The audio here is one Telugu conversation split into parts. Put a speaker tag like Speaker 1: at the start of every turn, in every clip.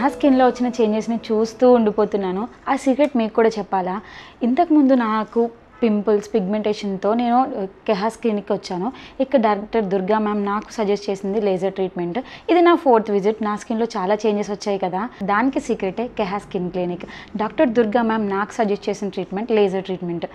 Speaker 1: నా స్కిన్లో వచ్చిన చేంజెస్ని చూస్తూ ఉండిపోతున్నాను. ఆ సీక్రెట్ మీకు కూడా చెప్పాలా? ఇంతకుముందు నాకు పింపుల్స్, పిగ్మెంటేషన్తో నేను కెహాస్ క్లినిక్కి వచ్చాను. ఇక్కడ డాక్టర్ దుర్గా మ్యామ్ నాకు సజెస్ట్ చేసింది లేజర్ ట్రీట్మెంట్. ఇది నా 4th విజిట్. నా స్కిన్లో చాలా చేంజెస్ వచ్చాయి కదా, దానికి సీక్రెటే Kehas skin clinic. Doctor Durga ma'am నాకు సజెస్ట్ చేసిన ట్రీట్మెంట్ లేజర్ ట్రీట్మెంట్.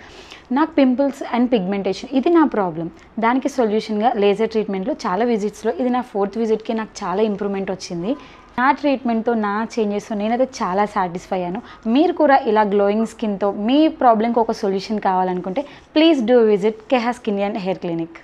Speaker 1: నాకు పింపుల్స్ అండ్ పిగ్మెంటేషన్ ఇది నా ప్రాబ్లం. దానికి సొల్యూషన్గా లేజర్ ట్రీట్మెంట్లో చాలా విజిట్స్లో ఇది నా 4th విజిట్కి నాకు చాలా ఇంప్రూవ్మెంట్ వచ్చింది. నా ట్రీట్మెంట్తో, నా చేంజెస్తో నేనైతే చాలా సాటిస్ఫై అయ్యాను. మీరు కూడా ఇలా గ్లోయింగ్ స్కిన్తో మీ ప్రాబ్లంకి ఒక సొల్యూషన్ కావాలనుకుంటే please do visit Kehas skin and hair clinic.